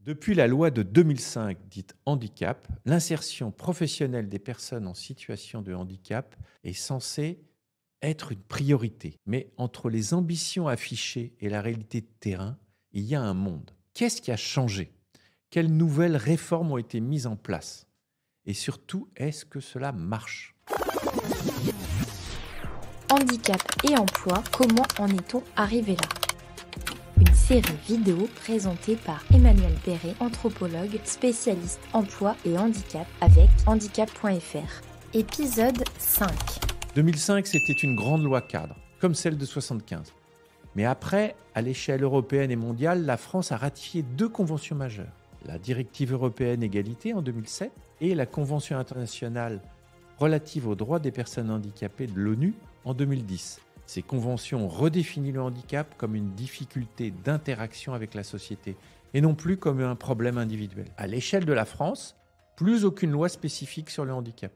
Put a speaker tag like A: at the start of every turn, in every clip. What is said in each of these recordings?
A: Depuis la loi de 2005 dite handicap, l'insertion professionnelle des personnes en situation de handicap est censée être une priorité. Mais entre les ambitions affichées et la réalité de terrain, il y a un monde. Qu'est-ce qui a changé? Quelles nouvelles réformes ont été mises en place? Et surtout, est-ce que cela marche?
B: Handicap et emploi, comment en est-on arrivé là? Une série vidéo présentée par Emmanuel Perret, anthropologue, spécialiste emploi et handicap avec handicap.fr. Épisode 5.
A: 2005, c'était une grande loi cadre, comme celle de 75. Mais après, à l'échelle européenne et mondiale, la France a ratifié 2 conventions majeures. La directive européenne égalité en 2007 et la Convention internationale relative aux droits des personnes handicapées de l'ONU en 2010. Ces conventions redéfinissent le handicap comme une difficulté d'interaction avec la société et non plus comme un problème individuel. À l'échelle de la France, plus aucune loi spécifique sur le handicap.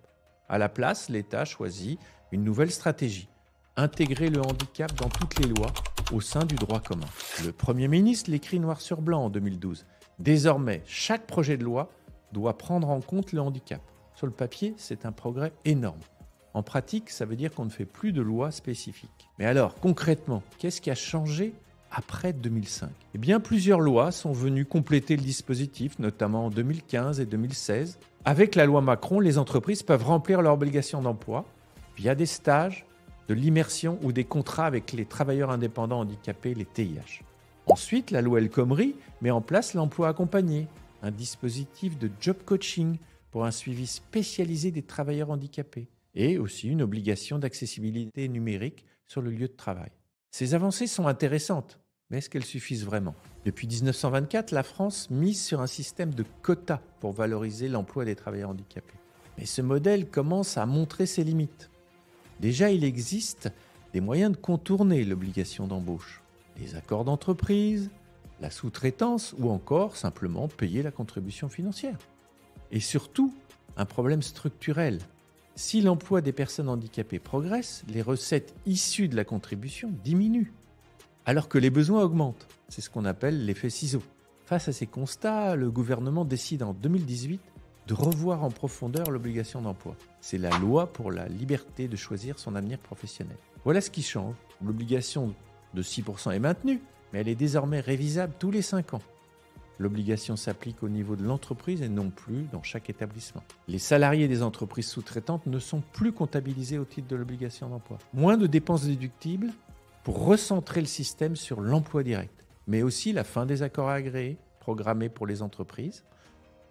A: À la place, l'État choisit une nouvelle stratégie, intégrer le handicap dans toutes les lois au sein du droit commun. Le Premier ministre l'écrit noir sur blanc en 2012. Désormais, chaque projet de loi doit prendre en compte le handicap. Sur le papier, c'est un progrès énorme. En pratique, ça veut dire qu'on ne fait plus de loi spécifique. Mais alors, concrètement, qu'est-ce qui a changé après 2005? Eh bien, plusieurs lois sont venues compléter le dispositif, notamment en 2015 et 2016. Avec la loi Macron, les entreprises peuvent remplir leur obligation d'emploi via des stages, de l'immersion ou des contrats avec les travailleurs indépendants handicapés, les TIH. Ensuite, la loi El Khomri met en place l'emploi accompagné, un dispositif de job coaching pour un suivi spécialisé des travailleurs handicapés et aussi une obligation d'accessibilité numérique sur le lieu de travail. Ces avancées sont intéressantes, mais est-ce qu'elles suffisent vraiment? Depuis 1924, la France mise sur un système de quotas pour valoriser l'emploi des travailleurs handicapés. Mais ce modèle commence à montrer ses limites. Déjà, il existe des moyens de contourner l'obligation d'embauche. Les accords d'entreprise, la sous-traitance ou encore simplement payer la contribution financière. Et surtout, un problème structurel. Si l'emploi des personnes handicapées progresse, les recettes issues de la contribution diminuent, alors que les besoins augmentent. C'est ce qu'on appelle l'effet ciseau. Face à ces constats, le gouvernement décide en 2018 de revoir en profondeur l'obligation d'emploi. C'est la loi pour la liberté de choisir son avenir professionnel. Voilà ce qui change. L'obligation de 6% est maintenue, mais elle est désormais révisable tous les 5 ans. L'obligation s'applique au niveau de l'entreprise et non plus dans chaque établissement. Les salariés des entreprises sous-traitantes ne sont plus comptabilisés au titre de l'obligation d'emploi. Moins de dépenses déductibles pour recentrer le système sur l'emploi direct, mais aussi la fin des accords agréés programmés pour les entreprises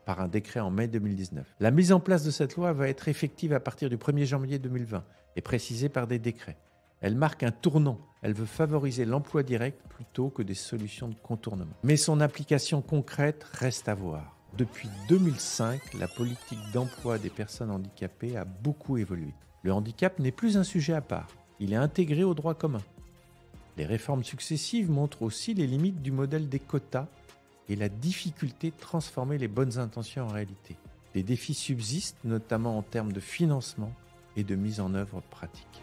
A: par un décret en mai 2019. La mise en place de cette loi va être effective à partir du 1er janvier 2020 et précisée par des décrets. Elle marque un tournant. Elle veut favoriser l'emploi direct plutôt que des solutions de contournement. Mais son application concrète reste à voir. Depuis 2005, la politique d'emploi des personnes handicapées a beaucoup évolué. Le handicap n'est plus un sujet à part. Il est intégré au droit commun. Les réformes successives montrent aussi les limites du modèle des quotas et la difficulté de transformer les bonnes intentions en réalité. Les défis subsistent, notamment en termes de financement et de mise en œuvre pratique.